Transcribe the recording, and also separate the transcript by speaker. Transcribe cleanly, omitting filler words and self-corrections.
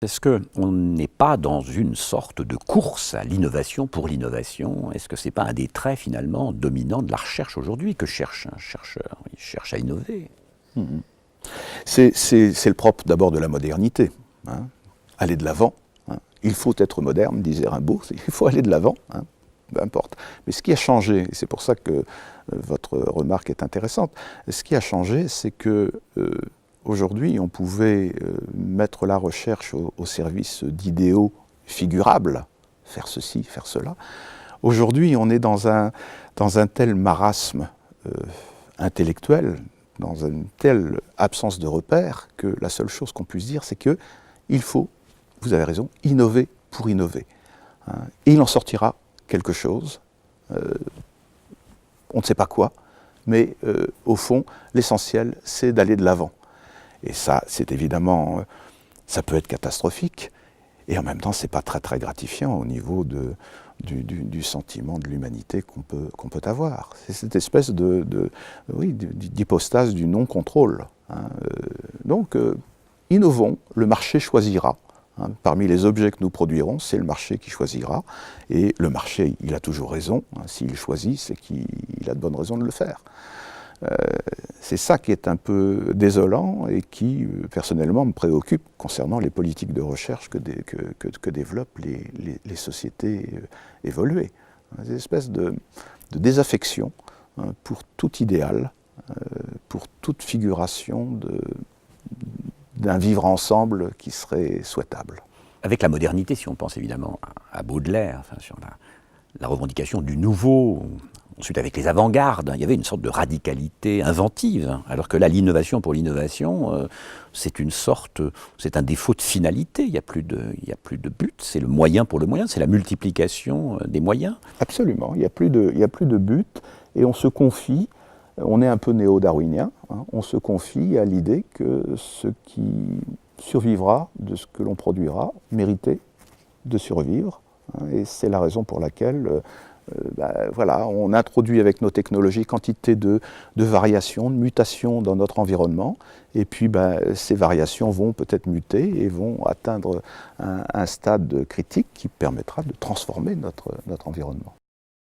Speaker 1: Est-ce qu'on n'est pas dans une sorte de course à l'innovation pour l'innovation? Est-ce que ce n'est pas un des traits finalement dominants de la recherche aujourd'hui que cherche un chercheur? Il cherche à innover.
Speaker 2: C'est le propre d'abord de la modernité, hein. Aller de l'avant. Hein. Il faut être moderne, disait Rimbaud, il faut aller de l'avant, hein. Peu importe. Mais ce qui a changé, et c'est pour ça que votre remarque est intéressante, ce qui a changé, c'est que aujourd'hui, on pouvait mettre la recherche au service d'idéaux figurables, faire ceci, faire cela. Aujourd'hui, on est dans un tel marasme intellectuel, dans une telle absence de repères, que la seule chose qu'on puisse dire, c'est qu'il faut, vous avez raison, innover pour innover. Hein. Et il en sortira quelque chose, on ne sait pas quoi, mais au fond, l'essentiel, c'est d'aller de l'avant. Et ça, c'est évidemment, ça peut être catastrophique, et en même temps, c'est pas très très gratifiant au niveau du sentiment de l'humanité qu'on peut avoir. C'est cette espèce d'hypostase du non-contrôle. Hein. Donc, innovons, le marché choisira. Hein. Parmi les objets que nous produirons, c'est le marché qui choisira. Et le marché, il a toujours raison. Hein. S'il choisit, c'est qu'il a de bonnes raisons de le faire. C'est ça qui est un peu désolant et qui, personnellement, me préoccupe concernant les politiques de recherche que développent les sociétés évoluées. Des espèces de désaffection pour tout idéal, pour toute figuration d'un vivre ensemble qui serait souhaitable.
Speaker 1: Avec la modernité, si on pense évidemment à Baudelaire, enfin, sur la revendication du nouveau. Ensuite, avec les avant-gardes, il y avait une sorte de radicalité inventive, alors que là, l'innovation pour l'innovation, c'est un défaut de finalité. Il n'y a plus de but. C'est le moyen pour le moyen. C'est la multiplication des moyens.
Speaker 2: Absolument. Il n'y a plus de but, et on se confie. On est un peu néo-darwinien. Hein, on se confie à l'idée que ce qui survivra de ce que l'on produira méritait de survivre. Hein, et c'est la raison pour laquelle voilà, on introduit avec nos technologies quantité de variations, de mutations dans notre environnement, et puis ces variations vont peut-être muter et vont atteindre un stade critique qui permettra de transformer notre environnement.